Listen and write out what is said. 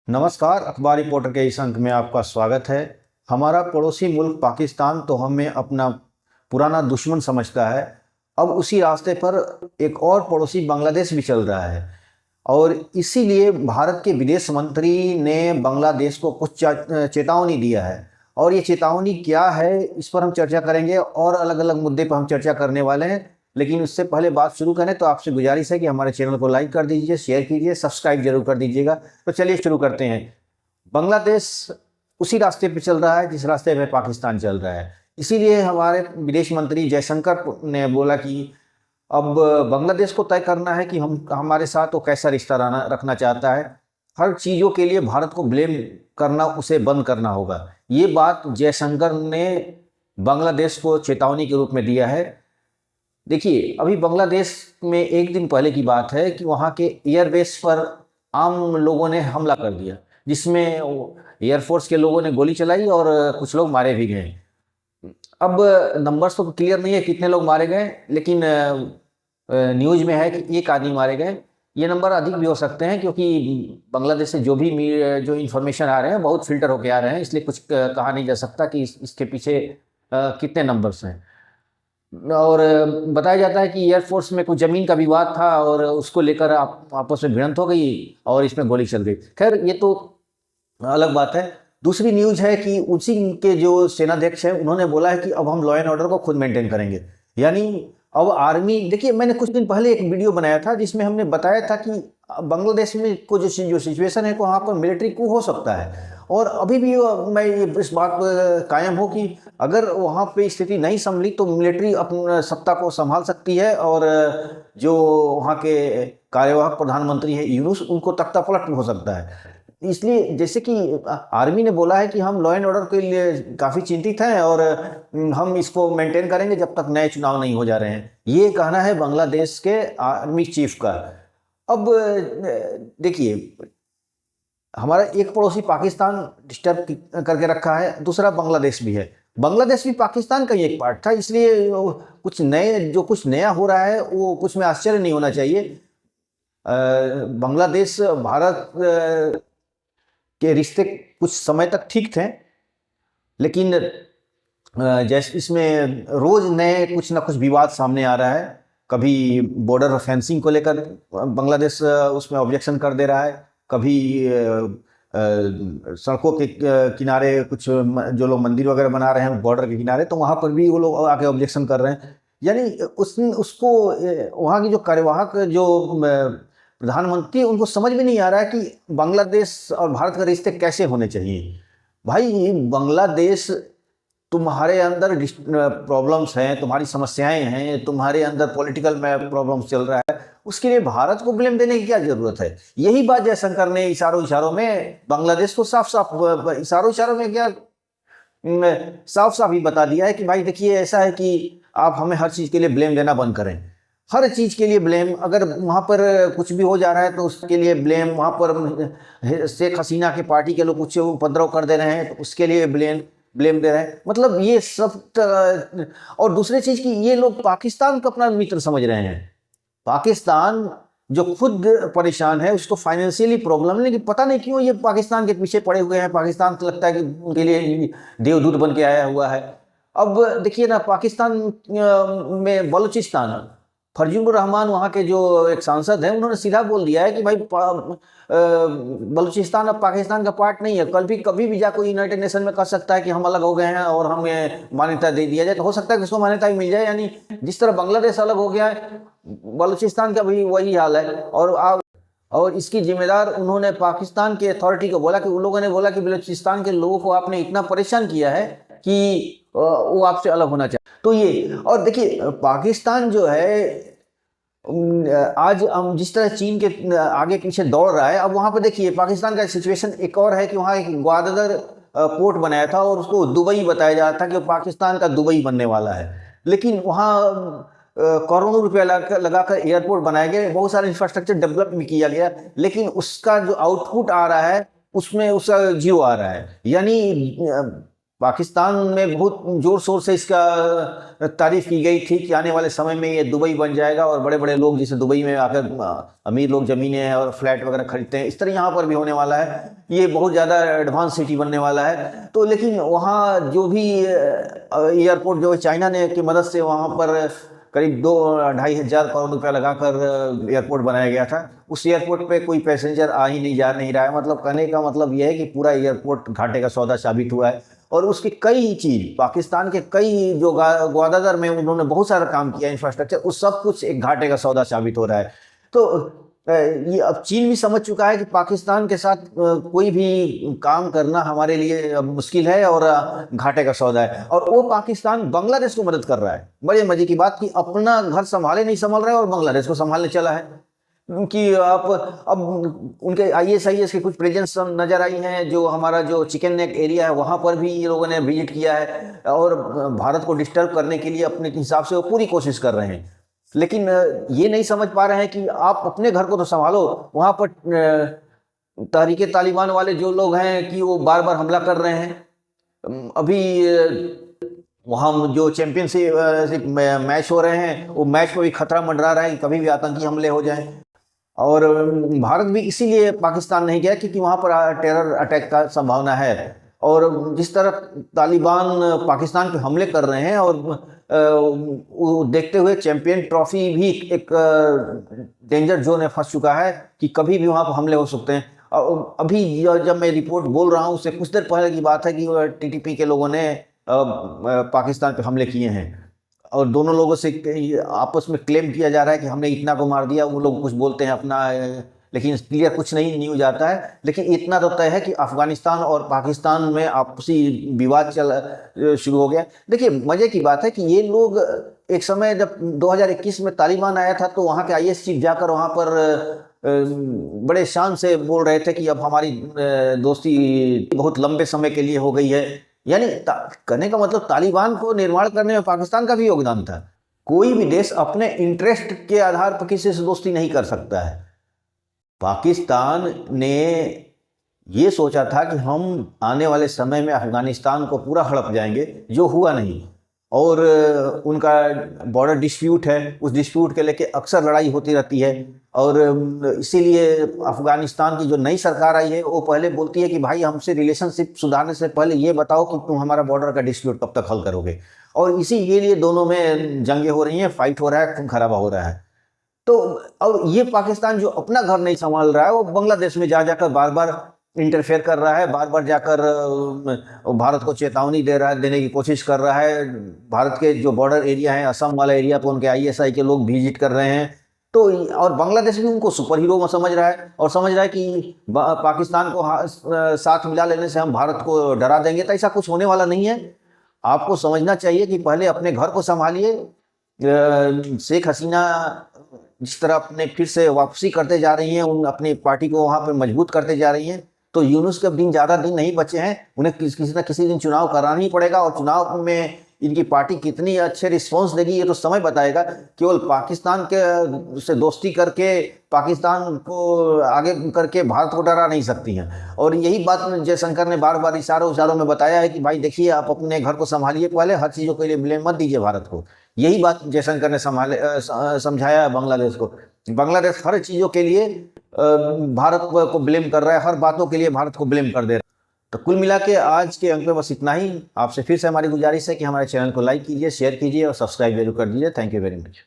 नमस्कार। अखबार रिपोर्टर के इस अंक में आपका स्वागत है। हमारा पड़ोसी मुल्क पाकिस्तान तो हमें अपना पुराना दुश्मन समझता है। अब उसी रास्ते पर एक और पड़ोसी बांग्लादेश भी चल रहा है और इसीलिए भारत के विदेश मंत्री ने बांग्लादेश को कुछ चेतावनी दिया है। और ये चेतावनी क्या है, इस पर हम चर्चा करेंगे और अलग अलग मुद्दे पर हम चर्चा करने वाले हैं। लेकिन उससे पहले बात शुरू करें तो आपसे गुजारिश है कि हमारे चैनल को लाइक कर दीजिए, शेयर कीजिए, सब्सक्राइब जरूर कर दीजिएगा। तो चलिए शुरू करते हैं। बांग्लादेश उसी रास्ते पे चल रहा है जिस रास्ते पे पाकिस्तान चल रहा है। इसीलिए हमारे विदेश मंत्री जयशंकर ने बोला कि अब बांग्लादेश को तय करना है कि हम हमारे साथ वो कैसा रिश्ता रखना चाहता है। हर चीज़ों के लिए भारत को ब्लेम करना उसे बंद करना होगा। ये बात जयशंकर ने बांग्लादेश को चेतावनी के रूप में दिया है। देखिए, अभी बांग्लादेश में एक दिन पहले की बात है कि वहाँ के एयरबेस पर आम लोगों ने हमला कर दिया, जिसमें एयरफोर्स के लोगों ने गोली चलाई और कुछ लोग मारे भी गए। अब नंबर्स तो क्लियर नहीं है कितने लोग मारे गए, लेकिन न्यूज़ में है कि एक आदमी मारे गए। ये नंबर अधिक भी हो सकते हैं क्योंकि बांग्लादेश से जो इन्फॉर्मेशन आ रहे हैं बहुत फिल्टर होके आ रहे हैं, इसलिए कुछ कहा नहीं जा सकता कि इसके पीछे कितने नंबर्स हैं। और बताया जाता है कि एयरफोर्स में कुछ ज़मीन का विवाद था और उसको लेकर आपस में भिड़ंत हो गई और इसमें गोली चल गई। खैर, ये तो अलग बात है। दूसरी न्यूज़ है कि उसी के जो सेनाध्यक्ष हैं उन्होंने बोला है कि अब हम लॉ एंड ऑर्डर को खुद मेंटेन करेंगे। यानी अब आर्मी, देखिए मैंने कुछ दिन पहले एक वीडियो बनाया था जिसमें हमने बताया था कि बांग्लादेश में को जो सिचुएशन है वहाँ पर मिलिट्री कू हो सकता है। और अभी भी मैं इस बात पर कायम हूँ कि अगर वहाँ पे स्थिति नहीं संभली तो मिलिट्री अपनी सत्ता को संभाल सकती है और जो वहाँ के कार्यवाहक प्रधानमंत्री हैं यूनुस, उनको तख्ता पलट हो सकता है। इसलिए जैसे कि आर्मी ने बोला है कि हम लॉ एंड ऑर्डर के लिए काफ़ी चिंतित हैं और हम इसको मेंटेन करेंगे जब तक नए चुनाव नहीं हो जा रहे हैं। ये कहना है बांग्लादेश के आर्मी चीफ का। अब देखिए, हमारा एक पड़ोसी पाकिस्तान डिस्टर्ब करके रखा है, दूसरा बांग्लादेश भी है। बांग्लादेश भी पाकिस्तान का ही एक पार्ट था, इसलिए कुछ नया हो रहा है वो कुछ में आश्चर्य नहीं होना चाहिए। बांग्लादेश भारत के रिश्ते कुछ समय तक ठीक थे, लेकिन जैसे इसमें रोज नए कुछ ना कुछ विवाद सामने आ रहा है। कभी बॉर्डर फेंसिंग को लेकर बांग्लादेश उसमें ऑब्जेक्शन कर दे रहा है, कभी सड़कों के किनारे कुछ जो लोग मंदिर वगैरह बना रहे हैं बॉर्डर के किनारे, तो वहाँ पर भी वो लोग आके ऑब्जेक्शन कर रहे हैं। यानी उसको वहाँ की जो कार्यवाहक जो प्रधानमंत्री, उनको समझ में नहीं आ रहा है कि बांग्लादेश और भारत के रिश्ते कैसे होने चाहिए। भाई, बांग्लादेश तुम्हारे अंदर प्रॉब्लम्स हैं, तुम्हारी समस्याएं हैं, तुम्हारे अंदर पॉलिटिकल में प्रॉब्लम्स चल रहा है, उसके लिए भारत को ब्लेम देने की क्या जरूरत है। यही बात जयशंकर ने इशारों में बांग्लादेश को साफ इशारों में क्या साफ साफ ही बता दिया है कि भाई देखिए, ऐसा है कि आप हमें हर चीज़ के लिए ब्लेम देना बंद करें। हर चीज़ के लिए ब्लेम, अगर वहाँ पर कुछ भी हो जा रहा है तो उसके लिए ब्लेम, वहाँ पर शेख हसीना के पार्टी के लोग कुछ उपद्रव कर दे रहे हैं तो उसके लिए ब्लेम दे रहे हैं। मतलब ये सब। और दूसरी चीज़ कि ये लोग पाकिस्तान को अपना मित्र समझ रहे हैं। पाकिस्तान जो खुद परेशान है, उसको फाइनेंशियली प्रॉब्लम है, लेकिन पता नहीं क्यों ये पाकिस्तान के पीछे पड़े हुए हैं। पाकिस्तान को लगता है कि उनके लिए देवदूत बन के आया हुआ है। अब देखिए ना, पाकिस्तान में बलूचिस्तान, फरजुर रहमान वहाँ के जो एक सांसद हैं, उन्होंने सीधा बोल दिया है कि भाई बलूचिस्तान अब पाकिस्तान का पार्ट नहीं है। कभी भी जाकर यूनाइटेड नेशन में कह सकता है कि हम अलग हो गए हैं और हमें मान्यता दे दिया जाए, तो हो सकता है कि उसको मान्यता भी मिल जाए। यानी जिस तरह बांग्लादेश अलग हो गया है, बलूचिस्तान का भी वही हाल है। और इसकी जिम्मेदार उन्होंने पाकिस्तान के अथॉरिटी को बोला कि उन लोगों ने बोला कि बलूचिस्तान के लोगों को आपने इतना परेशान किया है कि वो आपसे अलग होना चाहिए। तो ये, और देखिए पाकिस्तान जो है आज हम जिस तरह चीन के आगे पीछे दौड़ रहा है, अब वहाँ पर देखिए पाकिस्तान का सिचुएशन एक और है कि वहाँ एक ग्वादर पोर्ट बनाया था और उसको दुबई बताया जा रहा था कि पाकिस्तान का दुबई बनने वाला है। लेकिन वहाँ करोड़ों रुपया लगाकर एयरपोर्ट बनाया गया, बहुत सारा इंफ्रास्ट्रक्चर डेवलप भी किया गया, लेकिन उसका जो आउटपुट आ रहा है उसमें उसका जीरो आ रहा है। यानी पाकिस्तान में बहुत जोर शोर से इसका तारीफ की गई थी कि आने वाले समय में ये दुबई बन जाएगा और बड़े बड़े लोग जैसे दुबई में आकर अमीर लोग ज़मीनें और फ्लैट वगैरह खरीदते हैं, इस तरह यहाँ पर भी होने वाला है। ये बहुत ज़्यादा एडवांस सिटी बनने वाला है। तो लेकिन वहाँ जो भी एयरपोर्ट जो चाइना ने की मदद से वहाँ पर करीब 2-2.5 करोड़ रुपया लगाकर एयरपोर्ट बनाया गया था, उस एयरपोर्ट पे कोई पैसेंजर आ ही नहीं रहा है। मतलब कहने का मतलब यह है कि पूरा एयरपोर्ट घाटे का सौदा साबित हुआ है। और उसकी कई चीज़ पाकिस्तान के कई जो ग्वादर में उन्होंने बहुत सारा काम किया इंफ्रास्ट्रक्चर, उस सब कुछ एक घाटे का सौदा साबित हो रहा है। तो ये अब चीन भी समझ चुका है कि पाकिस्तान के साथ कोई भी काम करना हमारे लिए अब मुश्किल है और घाटे का सौदा है। और वो पाकिस्तान बांग्लादेश को मदद कर रहा है। बड़े मजे की बात कि अपना घर संभाले नहीं संभाल रहा है और बांग्लादेश को संभालने चला है। कि आप अब उनके ISIS के कुछ प्रेजेंस नज़र आई हैं, जो हमारा जो चिकन नेक एरिया है वहाँ पर भी ये लोगों ने विजिट किया है और भारत को डिस्टर्ब करने के लिए अपने हिसाब से वो पूरी कोशिश कर रहे हैं। लेकिन ये नहीं समझ पा रहे हैं कि आप अपने घर को तो संभालो। वहाँ पर तहरीके तालिबान वाले जो लोग हैं कि वो बार बार हमला कर रहे हैं। अभी वहाँ जो चैंपियनशिप मैच हो रहे हैं, वो मैच में भी खतरा मंडरा रहा है कि कभी भी आतंकी हमले हो जाएं। और भारत भी इसीलिए पाकिस्तान नहीं गया क्योंकि वहाँ पर टेरर अटैक का संभावना है। और जिस तरह तालिबान पाकिस्तान पे हमले कर रहे हैं और वो देखते हुए चैंपियन ट्रॉफी भी एक डेंजर जोन में फंस चुका है कि कभी भी वहाँ पर हमले हो सकते हैं। अभी जब मैं रिपोर्ट बोल रहा हूँ उससे कुछ देर पहले की बात है कि TTP के लोगों ने पाकिस्तान पे हमले किए हैं और दोनों लोगों से आपस में क्लेम किया जा रहा है कि हमने इतना को मार दिया। वो लोग कुछ बोलते हैं अपना, लेकिन क्लियर कुछ नहीं न्यूज आता है। लेकिन इतना तो तय है कि अफगानिस्तान और पाकिस्तान में आपसी विवाद शुरू हो गया। देखिए मजे की बात है कि ये लोग एक समय जब 2021 में तालिबान आया था तो वहाँ के IS चीफ जाकर वहाँ पर बड़े शान से बोल रहे थे कि अब हमारी दोस्ती बहुत लंबे समय के लिए हो गई है। यानी कहने का मतलब तालिबान को निर्माण करने में पाकिस्तान का भी योगदान था। कोई भी देश अपने इंटरेस्ट के आधार पर किसी से दोस्ती नहीं कर सकता है। पाकिस्तान ने ये सोचा था कि हम आने वाले समय में अफगानिस्तान को पूरा हड़प जाएंगे, जो हुआ नहीं। और उनका बॉर्डर डिस्प्यूट है, उस डिस्प्यूट के लेके अक्सर लड़ाई होती रहती है। और इसीलिए अफगानिस्तान की जो नई सरकार आई है वो पहले बोलती है कि भाई हमसे रिलेशनशिप सुधारने से पहले ये बताओ कि तुम हमारा बॉर्डर का डिस्प्यूट कब तक हल करोगे। और इसी के लिए दोनों में जंगें हो रही हैं, फाइट हो रहा है, खून खराबा हो रहा है। तो अब ये पाकिस्तान जो अपना घर नहीं संभाल रहा है वो बांग्लादेश में जाकर बार बार इंटरफेयर कर रहा है, बार बार जाकर भारत को चेतावनी देने की कोशिश कर रहा है। भारत के जो बॉर्डर एरिया है, असम वाला एरिया पर उनके ISI के लोग विजिट कर रहे हैं। तो और बांग्लादेश भी उनको सुपर हीरो में समझ रहा है और समझ रहा है कि पाकिस्तान को साथ मिला लेने से हम भारत को डरा देंगे। तो ऐसा कुछ होने वाला नहीं है। आपको समझना चाहिए कि पहले अपने घर को संभालिए। शेख हसीना जिस तरह अपने फिर से वापसी करते जा रही हैं, उन अपनी पार्टी को वहाँ पर मजबूत करते जा रही हैं, तो यूनुस के दिन ज़्यादा दिन नहीं बचे हैं। उन्हें किसी न किसी दिन चुनाव कराना ही पड़ेगा और चुनाव में इनकी पार्टी कितनी अच्छे रिस्पॉन्स देगी ये तो समय बताएगा। केवल पाकिस्तान के से दोस्ती करके पाकिस्तान को आगे करके भारत को डरा नहीं सकती हैं। और यही बात जयशंकर ने बार बार इशारों में बताया है कि भाई देखिए आप अपने घर को संभालिए, पहले हर चीज़ों के लिए ब्लेम मत दीजिए भारत को। यही बात जयशंकर ने समझाया है बांग्लादेश को। बांग्लादेश हर चीज़ों के लिए भारत को ब्लेम कर रहा है, हर बातों के लिए भारत को ब्लेम कर दे रहा है। तो कुल मिला के आज के अंक में बस इतना ही। आपसे फिर से हमारी गुजारिश है कि हमारे चैनल को लाइक कीजिए, शेयर कीजिए और सब्सक्राइब जरूर कर दीजिए। Thank you very much.